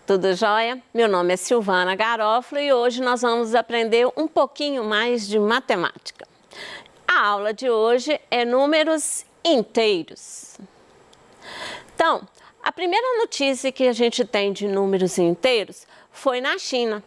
Tudo jóia? Meu nome é Silvana Garofalo e hoje nós vamos aprender um pouquinho mais de matemática. A aula de hoje é números inteiros. Então, a primeira notícia que a gente tem de números inteiros foi na China,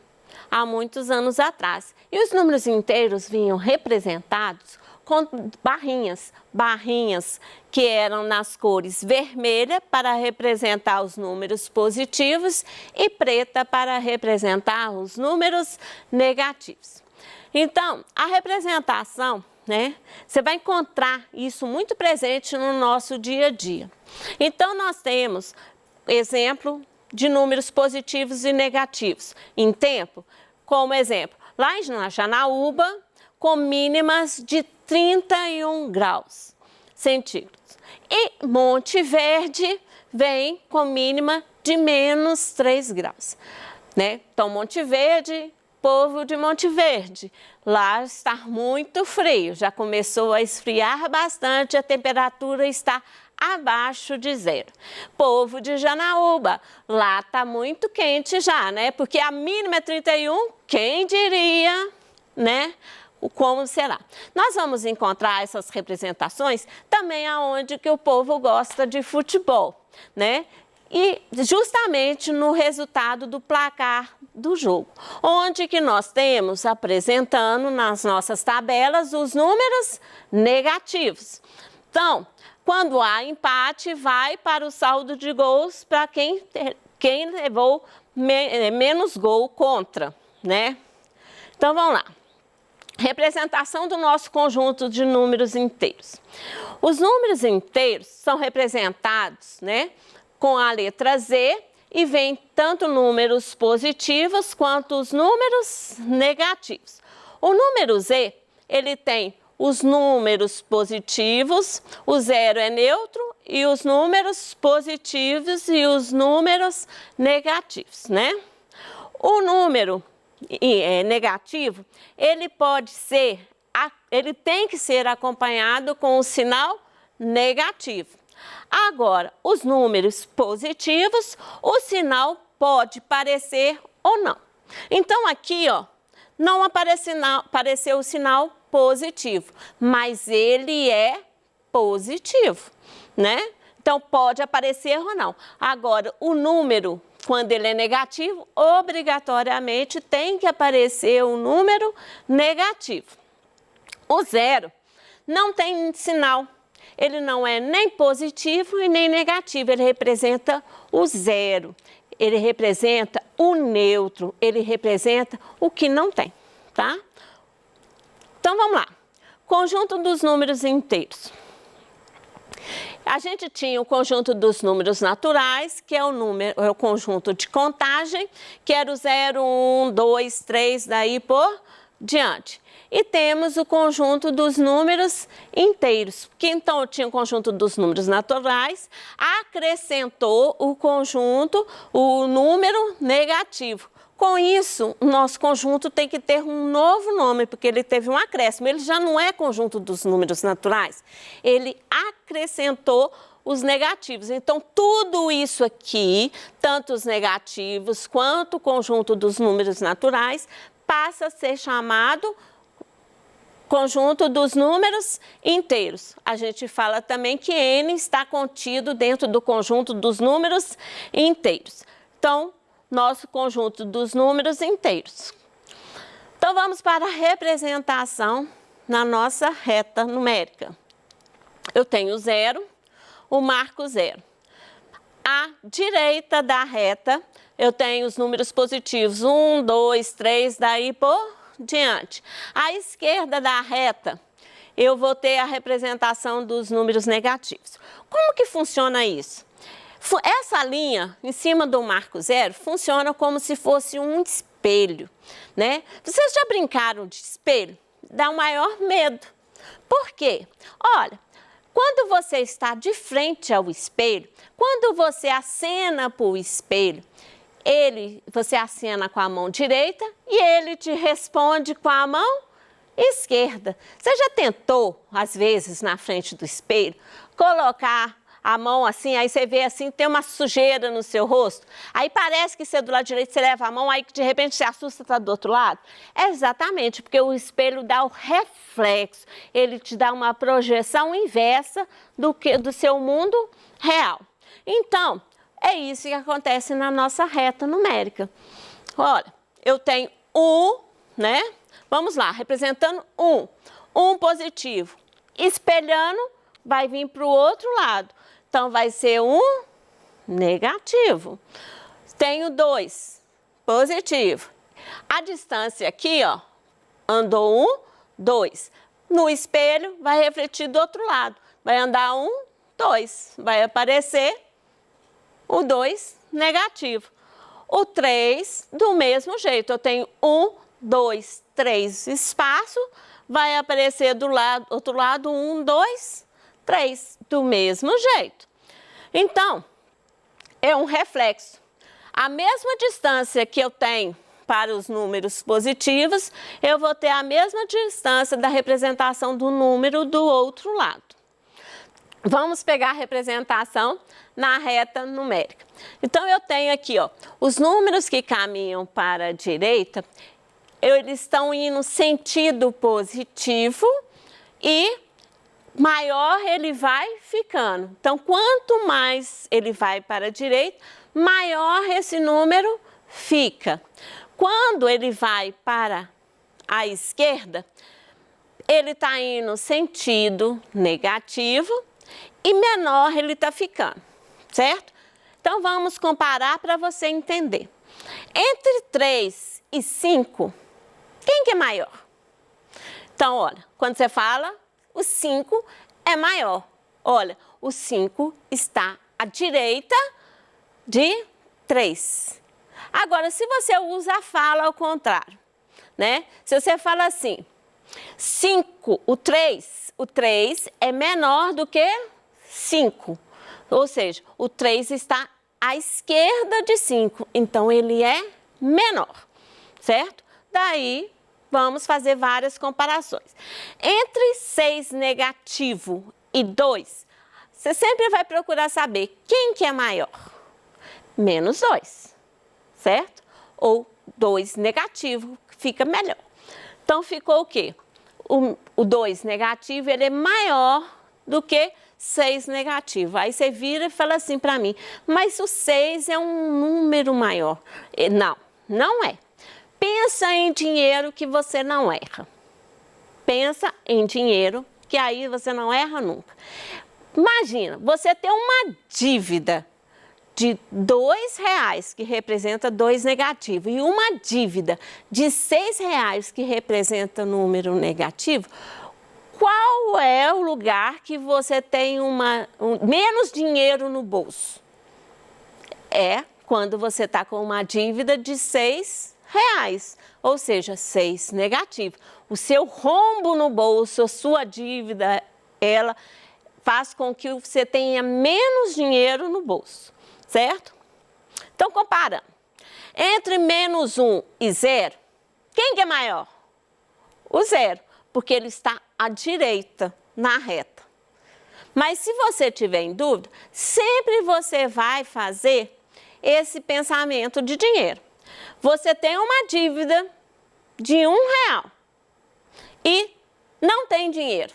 há muitos anos atrás. E os números inteiros vinham representados com barrinhas que eram nas cores vermelha para representar os números positivos e preta para representar os números negativos. Então, a representação, você vai encontrar isso muito presente no nosso dia a dia. Então, nós temos exemplo de números positivos e negativos em tempo, como exemplo, lá em Janaúba, com mínimas de 31 graus centígrados. E Monte Verde vem com mínima de menos 3 graus. Então, Monte Verde, povo de Monte Verde, lá está muito frio, já começou a esfriar bastante, a temperatura está abaixo de zero. Povo de Janaúba, lá está muito quente já, porque a mínima é 31, quem diria, como será? Nós vamos encontrar essas representações também aonde que o povo gosta de futebol, E justamente no resultado do placar do jogo, onde que nós temos apresentando nas nossas tabelas os números negativos. Então, quando há empate, vai para o saldo de gols para quem levou menos gol contra, Então, vamos lá. Representação do nosso conjunto de números inteiros. Os números inteiros são representados, com a letra Z e vem tanto números positivos quanto os números negativos. O número Z, ele tem os números positivos, o zero é neutro, e os números positivos e os números negativos, O número negativo, ele tem que ser acompanhado com o sinal negativo. Agora, os números positivos, o sinal pode parecer ou não. Então, aqui, não apareceu o sinal positivo, mas ele é positivo, Então, pode aparecer ou não. Agora, o número, quando ele é negativo, obrigatoriamente tem que aparecer o número negativo. O zero não tem sinal. Ele não é nem positivo e nem negativo. Ele representa o zero. Ele representa o neutro. Ele representa o que não tem, tá? Então, vamos lá. Conjunto dos números inteiros. A gente tinha o conjunto dos números naturais, que é o conjunto de contagem, que era o 0, 1, 2, 3, daí por diante. E temos o conjunto dos números inteiros, que então tinha o conjunto dos números naturais, acrescentou o número negativo. Com isso, o nosso conjunto tem que ter um novo nome, porque ele teve um acréscimo. Ele já não é conjunto dos números naturais, ele acrescentou os negativos. Então, tudo isso aqui, tanto os negativos quanto o conjunto dos números naturais, passa a ser chamado conjunto dos números inteiros. A gente fala também que N está contido dentro do conjunto dos números inteiros. Então, nosso conjunto dos números inteiros. Então, vamos para a representação na nossa reta numérica. Eu tenho zero, o marco zero. À direita da reta, eu tenho os números positivos, 1, 2, 3, daí por diante. À esquerda da reta, eu vou ter a representação dos números negativos. Como que funciona isso? Essa linha em cima do marco zero funciona como se fosse um espelho, Vocês já brincaram de espelho? Dá o maior medo. Por quê? Olha, quando você está de frente ao espelho, quando você acena para o espelho, você acena com a mão direita e ele te responde com a mão esquerda. Você já tentou, às vezes, na frente do espelho, colocar a mão assim, aí você vê assim, tem uma sujeira no seu rosto. Aí parece que você é do lado direito, você leva a mão, aí de repente você assusta, está do outro lado. É exatamente, porque o espelho dá o reflexo, ele te dá uma projeção inversa do seu mundo real. Então, é isso que acontece na nossa reta numérica. Olha, eu tenho 1, né? Vamos lá, representando 1. 1 positivo. Espelhando, vai vir para o outro lado. Então, vai ser 1 negativo. Tenho 2 positivo. A distância aqui, ó, andou 1, 2. No espelho, vai refletir do outro lado. Vai andar 1, 2. Vai aparecer o 2 negativo. O 3, do mesmo jeito. Eu tenho 1, 2, 3 espaço. Vai aparecer do outro lado 1, 2, 3. Do mesmo jeito. Então, é um reflexo. A mesma distância que eu tenho para os números positivos, eu vou ter a mesma distância da representação do número do outro lado. Vamos pegar a representação na reta numérica. Então, eu tenho aqui, ó, os números que caminham para a direita, eles estão indo sentido positivo e maior ele vai ficando. Então, quanto mais ele vai para a direita, maior esse número fica. Quando ele vai para a esquerda, ele está indo sentido negativo e menor ele está ficando, certo? Então, vamos comparar para você entender. Entre 3 e 5, quem que é maior? Então, olha, quando você fala, o 5 é maior. Olha, o 5 está à direita de 3. Agora, se você usa a fala ao contrário, né? Se você fala assim, 5, o 3 é menor do que 5. Ou seja, o 3 está à esquerda de 5, então ele é menor, certo? Daí, vamos fazer várias comparações. Entre 6 negativo e 2, você sempre vai procurar saber quem que é maior. Menos 2, certo? Ou 2 negativo, fica melhor. Então, ficou o quê? O 2 negativo, ele é maior do que 6 negativo. Aí você vira e fala assim para mim, mas o 6 é um número maior. Não, não é. Pensa em dinheiro que você não erra. Pensa em dinheiro que aí você não erra nunca. Imagina, você tem uma dívida de R$2, que representa 2 negativo, e uma dívida de R$6, que representa número negativo. Qual é o lugar que você tem menos dinheiro no bolso? É quando você está com uma dívida de R$6, ou seja, 6 negativo. O seu rombo no bolso, a sua dívida, ela faz com que você tenha menos dinheiro no bolso, certo? Então, comparando. Entre menos 1 e 0, quem que é maior? O 0, porque ele está à direita, na reta. Mas se você tiver em dúvida, sempre você vai fazer esse pensamento de dinheiro. Você tem uma dívida de R$1 e não tem dinheiro.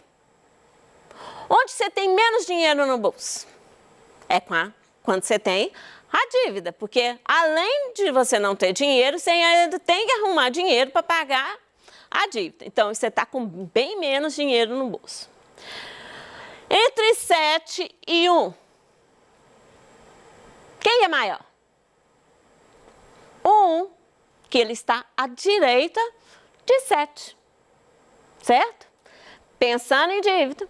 Onde você tem menos dinheiro no bolso? É quando você tem a dívida, porque além de você não ter dinheiro, você ainda tem que arrumar dinheiro para pagar a dívida. Então, você está com bem menos dinheiro no bolso. Entre 7 e 1, quem é maior? O 1, que ele está à direita de 7, certo? Pensando em dívida,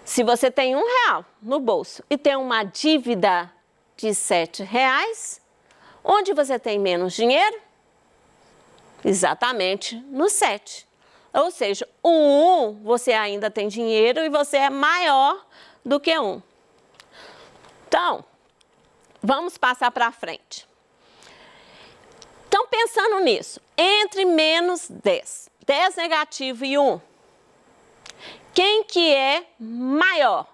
se você tem R$1 no bolso e tem uma dívida de R$7, onde você tem menos dinheiro? Exatamente no 7. Ou seja, o 1 você ainda tem dinheiro e você é maior do que 1. Então, vamos passar para frente. Então, pensando nisso, entre menos 10, 10 negativo e 1, quem que é maior?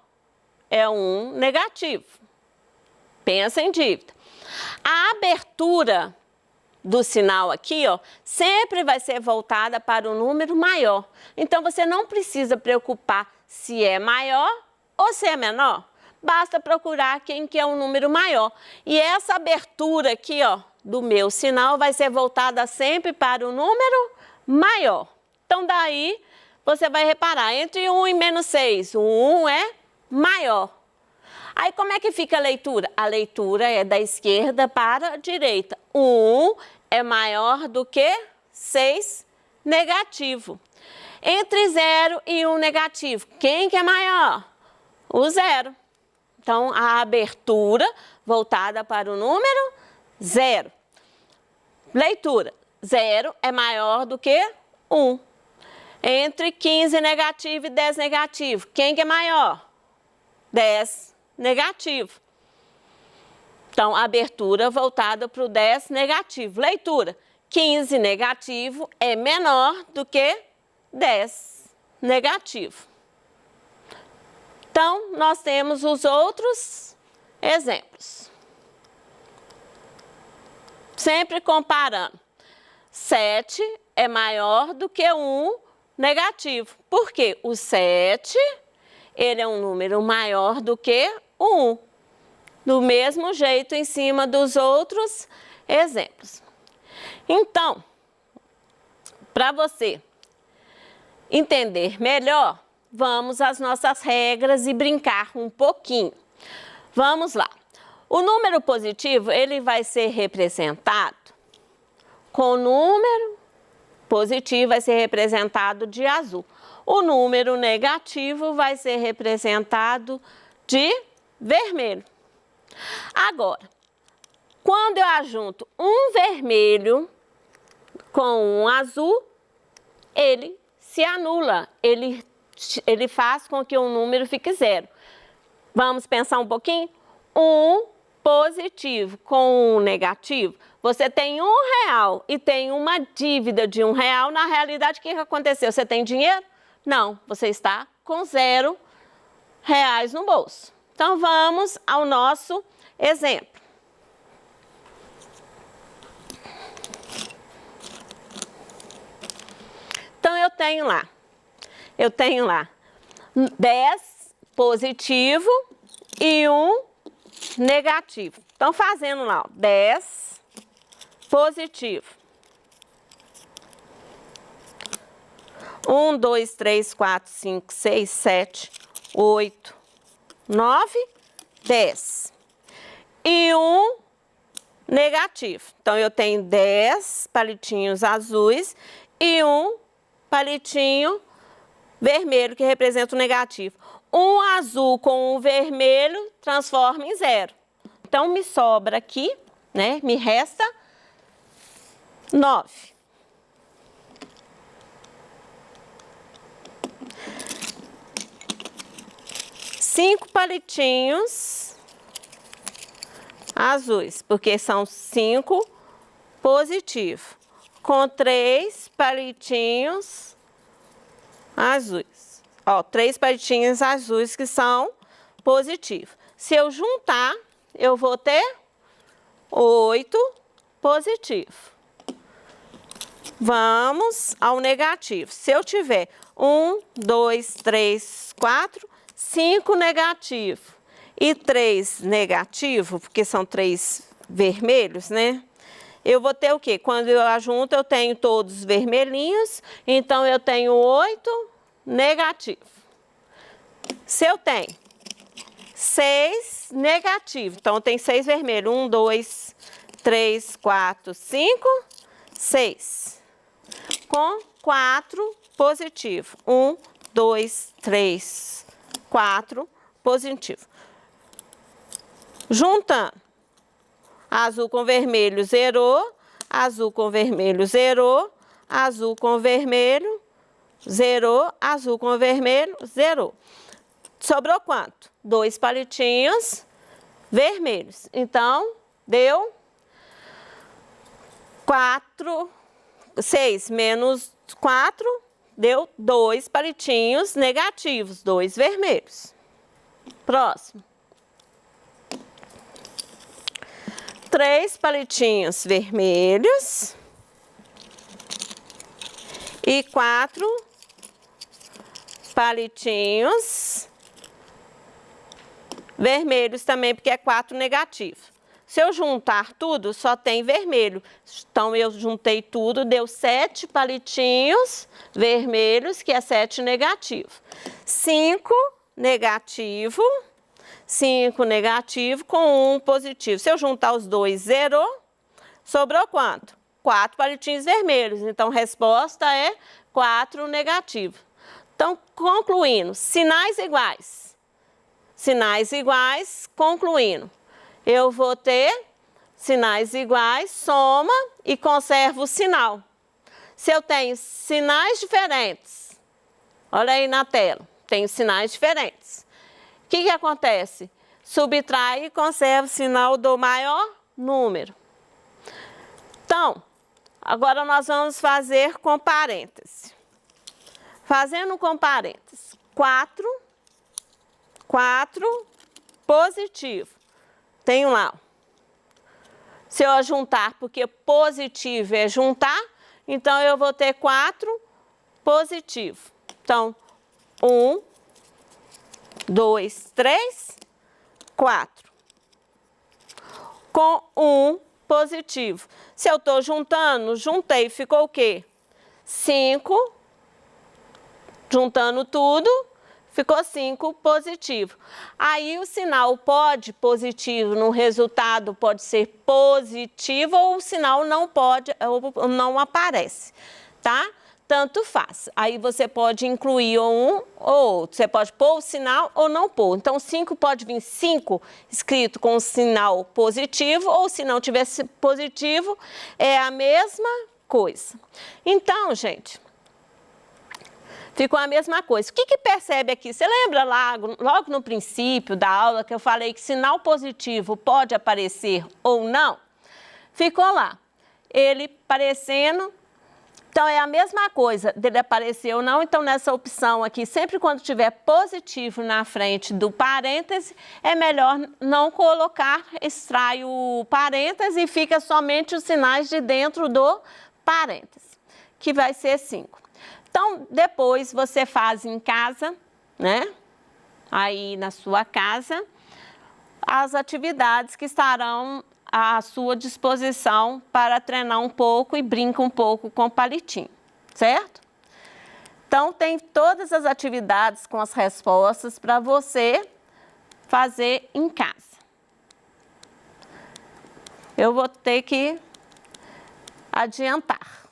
é um negativo. Pensa em dívida. A abertura do sinal aqui, ó, sempre vai ser voltada para o número maior. Então, você não precisa preocupar se é maior ou se é menor. Basta procurar quem que é o número maior. E essa abertura aqui, ó, do meu sinal vai ser voltada sempre para o número maior. Então, daí, você vai reparar, entre 1 e menos 6, o 1 é maior. Aí, como é que fica a leitura? A leitura é da esquerda para a direita. O 1 é maior do que 6 negativo. Entre 0 e 1 negativo, quem que é maior? O 0. Então, a abertura voltada para o número 0. Leitura. 0 é maior do que 1. Entre 15 negativo e 10 negativo, quem que é maior? 10 negativo. Então, abertura voltada para o 10 negativo. Leitura. 15 negativo é menor do que 10 negativo. Então, nós temos os outros exemplos. Sempre comparando. 7 é maior do que 1 negativo. Por quê? O 7, ele é um número maior do que o 1. Do mesmo jeito em cima dos outros exemplos. Então, para você entender melhor, vamos às nossas regras e brincar um pouquinho. Vamos lá. O número positivo, ele vai ser representado com o número positivo, vai ser representado de azul. O número negativo vai ser representado de vermelho. Agora, quando eu ajunto um vermelho com um azul, ele se anula, ele faz com que o número fique 0. Vamos pensar um pouquinho? Um positivo com um negativo, você tem R$1 e tem uma dívida de R$1, na realidade o que aconteceu? Você tem dinheiro? Não, você está com R$0 no bolso. Então, vamos ao nosso exemplo. Então, eu tenho lá 10 positivo e 1 negativo. Então, fazendo lá, ó, 10 positivo. 1, 2, 3, 4, 5, 6, 7, 8, 9, 10. E 1 negativo. Então, eu tenho 10 palitinhos azuis e 1 palitinho vermelho, que representa o negativo. Um azul com um vermelho transforma em 0. Então, me sobra aqui, né? Me resta 9. Cinco palitinhos azuis, porque são 5 positivo, com 3 palitinhos azuis. Ó, 3 palitinhos azuis que são positivos. Se eu juntar, eu vou ter 8 positivo. Vamos ao negativo. Se eu tiver 1, 2, 3, 4, 5 negativo e 3 negativo, porque são 3 vermelhos, né? Eu vou ter o quê? Quando eu ajunto, eu tenho todos vermelhinhos, então eu tenho 8 negativo. Se eu tenho 6 negativo, então tem 6 vermelhos. 1, 2, 3, 4, 5, 6. Com 4 positivo. 1, 2, 3, 4 positivo. Juntando, azul com vermelho zerou, azul com vermelho zerou, azul com vermelho zerou, azul com vermelho zerou. Sobrou quanto? 2 palitinhos vermelhos. Então, deu 4, 6 menos 4, deu 2 palitinhos negativos, 2 vermelhos. Próximo. 3 palitinhos vermelhos e 4 palitinhos vermelhos também, porque é 4 negativo. Se eu juntar tudo, só tem vermelho. Então, eu juntei tudo, deu 7 palitinhos vermelhos, que é 7 negativo. 5 negativo, 5 negativo com 1 positivo. Se eu juntar os dois, zerou. Sobrou quanto? 4 palitinhos vermelhos. Então, a resposta é 4 negativo. Então, concluindo, sinais iguais. Sinais iguais, concluindo. Eu vou ter sinais iguais, soma e conservo o sinal. Se eu tenho sinais diferentes, olha aí na tela, tenho sinais diferentes. O que acontece? Subtrai e conserva o sinal do maior número. Então, agora nós vamos fazer com parêntese. Fazendo com parênteses, 4 positivo. Tenho lá. Se eu juntar, porque positivo é juntar, então eu vou ter 4 positivo. Então, 1, 2, 3, 4. Com 1 positivo. Se eu estou juntando, juntei, ficou o quê? 5. Juntando tudo, ficou 5 positivo. Aí o sinal pode positivo no resultado pode ser positivo ou o sinal não pode, ou não aparece, tá? Tanto faz. Aí você pode incluir ou um ou outro. Você pode pôr o sinal ou não pôr. Então, 5 pode vir 5 escrito com o sinal positivo, ou se não tivesse positivo, é a mesma coisa. Então, gente, ficou a mesma coisa. O que percebe aqui? Você lembra logo no princípio da aula que eu falei que sinal positivo pode aparecer ou não? Ficou lá. Ele aparecendo. Então, é a mesma coisa dele aparecer ou não. Então, nessa opção aqui, sempre quando tiver positivo na frente do parêntese, é melhor não colocar, extrai o parêntese e fica somente os sinais de dentro do parêntese, que vai ser 5. Então, depois você faz em casa, né? Aí na sua casa, as atividades que estarão à sua disposição para treinar um pouco e brincar um pouco com o palitinho, certo? Então, tem todas as atividades com as respostas para você fazer em casa. Eu vou ter que adiantar.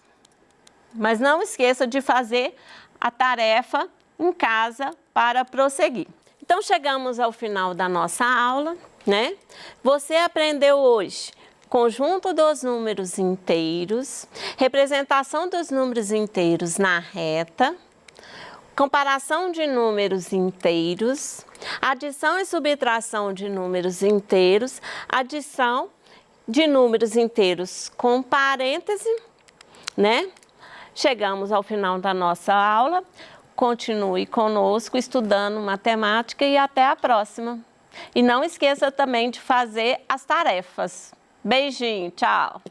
Mas não esqueça de fazer a tarefa em casa para prosseguir. Então, chegamos ao final da nossa aula, né? Você aprendeu hoje conjunto dos números inteiros, representação dos números inteiros na reta, comparação de números inteiros, adição e subtração de números inteiros, adição de números inteiros com parêntese, né? Chegamos ao final da nossa aula. Continue conosco estudando matemática e até a próxima. E não esqueça também de fazer as tarefas. Beijinho, tchau!